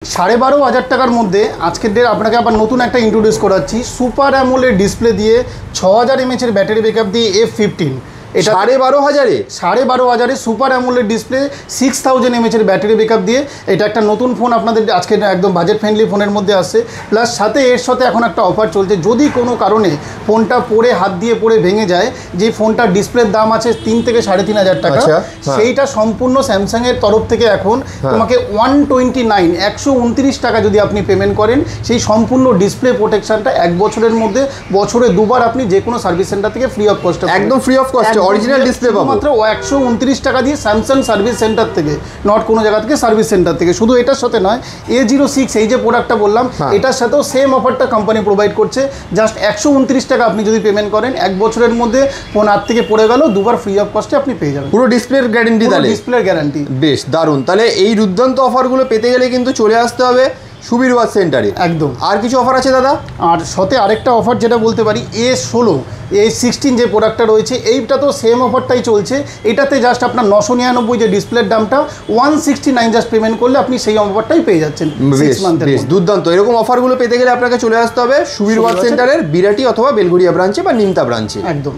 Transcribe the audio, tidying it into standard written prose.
12,500 টাকার মধ্যে আজকের ডেট আপনাকে আবার নতুন একটা ইন্ট্রোডিউস করাচ্ছি। সুপার অ্যামোলেড ডিসপ্লে দিয়ে 6000 mAh এর ব্যাটারি ব্যাকআপ দিয়ে F15। এটা 12,500 সুপার অ্যামোলেড ডিসপ্লে 6000 mAh এর ব্যাটারি ব্যাকআপ দিয়ে এটা একটা নতুন ফোন আপনাদের আজকে একদম বাজেট ফ্রেন্ডলি ফোনের মধ্যে আসছে। প্লাস সাথে এর সাথে এখন একটা অফার চলছে, যদি কোনো কারণে ফোনটা পড়ে হাত দিয়ে পড়ে ভেঙে যায়, যে ফোনটার ডিসপ্লের দাম আছে 3 থেকে 3,500 টাকা, সেইটা সম্পূর্ণ স্যামসাংয়ের তরফ থেকে এখন তোমাকে 129 টাকা যদি আপনি পেমেন্ট করেন, সেই সম্পূর্ণ ডিসপ্লে প্রোটেকশনটা 1 বছরের মধ্যে বছরে দুবার আপনি যে কোনো সার্ভিস সেন্টার থেকে ফ্রি অফ কস্ট, একদম free of cost original display পাবো মাত্র 129 টাকা দিয়ে স্যামসাং সার্ভিস সেন্টার থেকে, নট কোনো জায়গা থেকে, সার্ভিস সেন্টার থেকে। শুধু এটার সাথে নয়, A06 এই যে প্রোডাক্টটা বললাম এটার সাথেও সেম অফারটা কোম্পানি প্রোভাইড করছে। জাস্ট 129 টাকা আপনি যদি পেমেন্ট করেন, 1 বছরের মধ্যে ফোন হাত থেকে পড়ে গেল, দুবার ফ্রি অফ কস্টে আপনি পেয়ে যাবেন পুরো ডিসপ্লের গ্যারান্টি। তাহলে ডিসপ্লের গ্যারান্টি বেশ দারুণ। তাহলে এই দুর্দান্ত অফারগুলো পেতে গেলে কিন্তু চলে আসতে হবে সুবীর ওয়াচ সেন্টারে। একদম। আর কিছু অফার আছে দাদা? আর সাথে আরেকটা অফার যেটা বলতে পারি, A16 যে প্রোডাক্টটা রয়েছে, এইটা তো সেম অফারটাই চলছে। এটাতে জাস্ট আপনার 999 যে ডিসপ্লের দামটা 169 জাস্ট পেমেন্ট করলে আপনি সেই অফারটাই পেয়ে যাচ্ছেন 6 মান্থের। বেশ দুর্দান্ত। এরকম অফারগুলো পেতে গেলে আপনাকে চলে আসতে হবে সুবীর ওয়াচ সেন্টারের বিরাটি অথবা বেলঘরিয়া ব্রাঞ্চে বা নিমতা ব্রাঞ্চে। একদম।